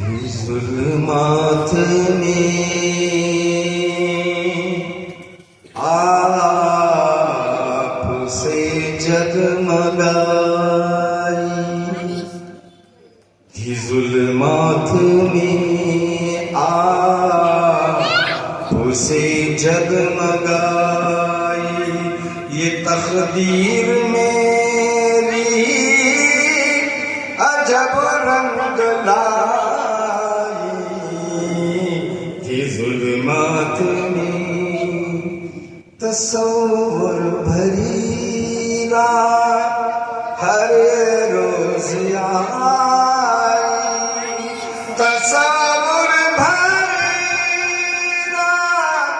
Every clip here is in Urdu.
ظلمات میں آپ سے جگمگائی، تھی ظلمات میں آپ سے جگمگائی، یہ تقدیر میری عجب رنگ لائی، تھی ظلمات میں تصور بھری رات ہر روز آئی، تصور بھری رات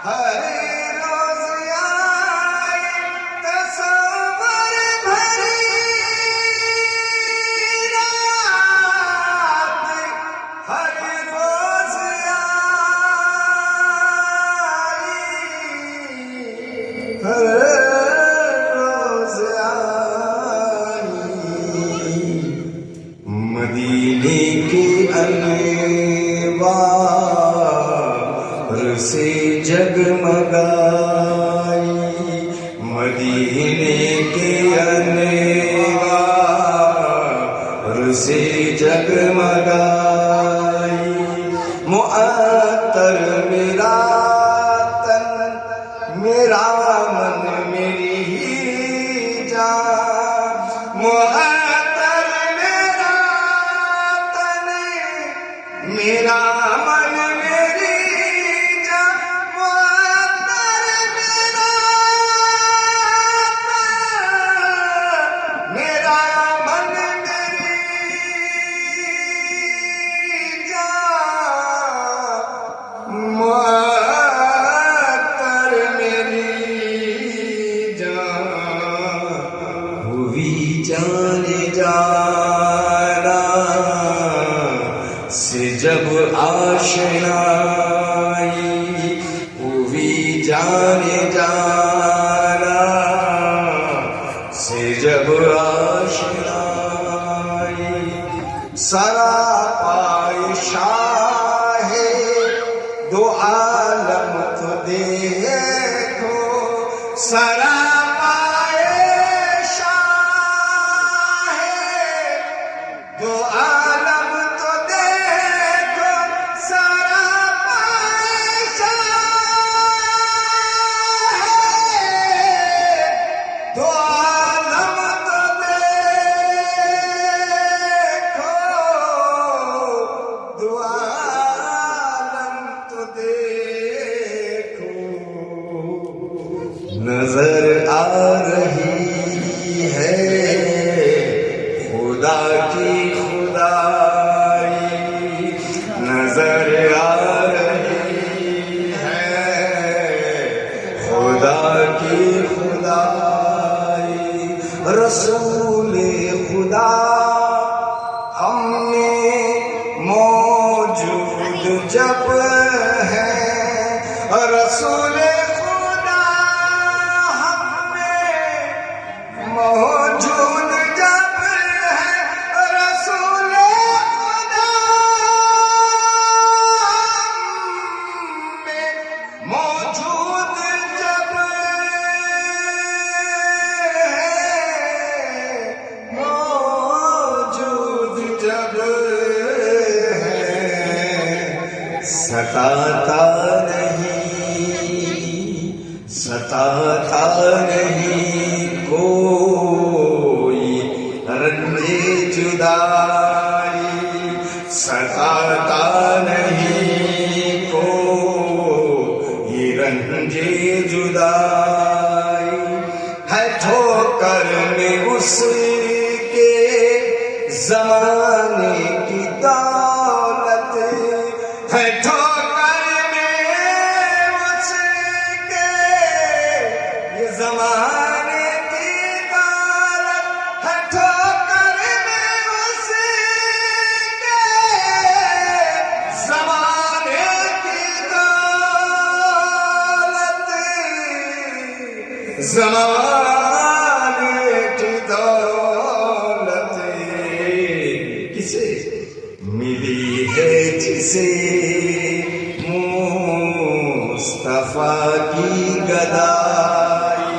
ہر روز آئی، تصور بھری رات ہر روز آئی، ہر روز آئی، مدینے کے انوار سے جگمگائی، مدینے کے انوار سے جگمگائی، معطر میرا تن میرا من میری ہی جان، معطر میرا تن میرا من میری جان، معطر میرا تن میرا من میری جان، معطر میری جان، ہوئی جان جانا سے جب آشنائی، ہوئی جان جانا سے جب آشنائی، سراپائے شاہ دو عالم تو دیکھو، سراپائے شاہ دو عالم تو دیکھو، سراپائے شاہ دو عالم تو دیکھو، دو عالم تو دیکھو، نظر آ رہی ہے خدا کی خدائی، نظر آ رہی ہے خدا کی خدائی، رسول خدا ہم میں موجود جب ہے، رسول خدا ہم میں موجود جب ہے، رسول خدا ہم میں موجود جب ہے، موجود جب ہے، ستاتا نہیں کوئی رنجے جدائی، ستاتا نہیں کوئی رنجے جدائی، ہے ٹھوکر میں اس کے زمانے کی دولت، ہے ٹھوکر میں اس کے یہ زمانے کی دولت، ہے ٹھوکر میں اس کے زمانے کی دولت، زمانے کی دولت کسے ملی جسے مصطفیٰ کی گدائی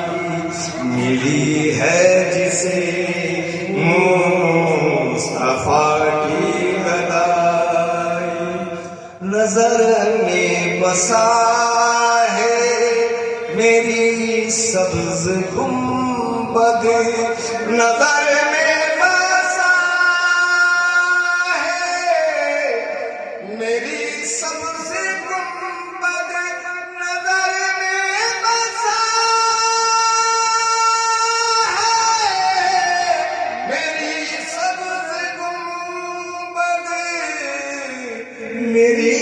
ملی ہے، جسے مصطفیٰ کی گدائی نظر میں بسا ہے میری سبز گنبد، نظر میں بسا ہے میری سبز گنبد، نظر میں بسا ہے میری سبز گنبد، میری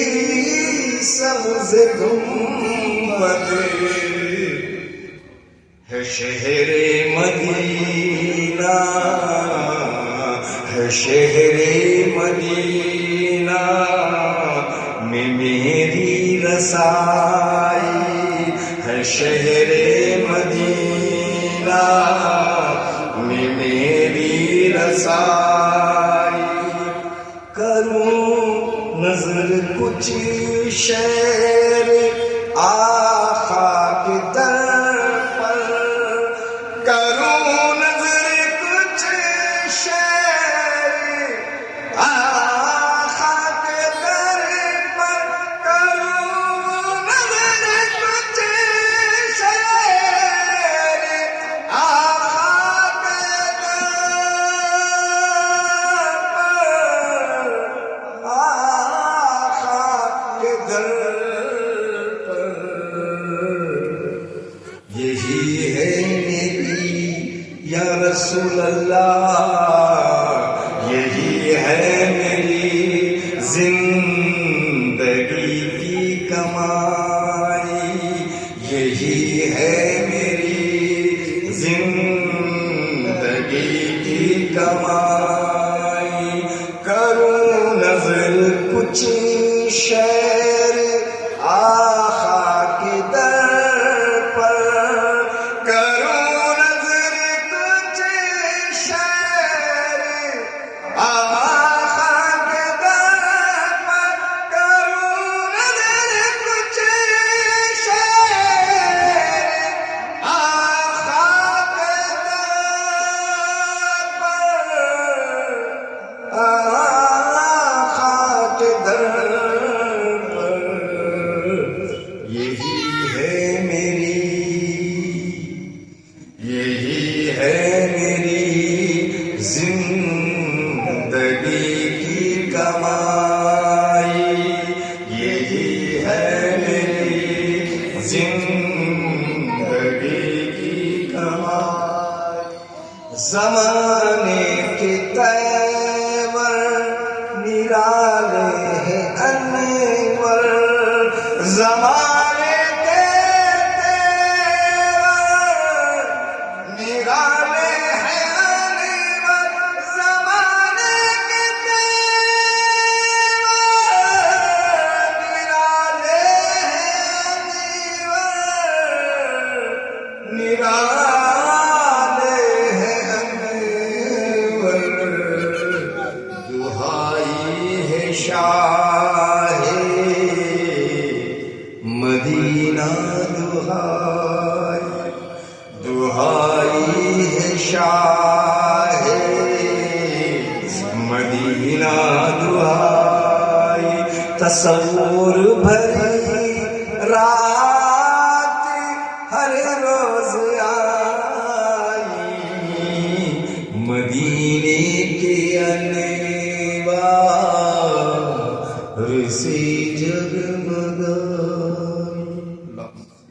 سبز گنبد ہے شہر مدینہ، ہے شہر مدینہ میں میری رسائی، ہے شہر مدینہ میں میری رسائی کروں نظر کچھ شعر آقا کے در پر، کروں نظر کچھ شعر آقا کے در پر، کروں نظر کچھ شعر آقا کے در پر، آقا کے در پر یہی ہے میری یا رسول اللہ، یہی ہے میری زندگی کی کمائی، یہی ہے میری زندگی کی کمائی کروں نظر کچھ شعر آقا کے در پر، کروں نظر کچھ شعر آقا کے در پر، کروں نظر کچھ شعر آقا کے در پر، آقا کے در پر یہی ہے میری، یہی ہے میری زندگی کی کمائی، یہی ہے میری زندگی کی کمائی زمانے کے تیور نرالے ہیں انور، زمانے کے تیور نرالے ہیں انور، زمانے کے تیور نرالے ہیں انور، نرالے ہیں انور دہائی ہے شاہ مدینہ، دہائی دہائی ہے شاہ مدینہ، دہائی تصور بھری رات ہر روز آئی، مدینے کے انوار سے جگ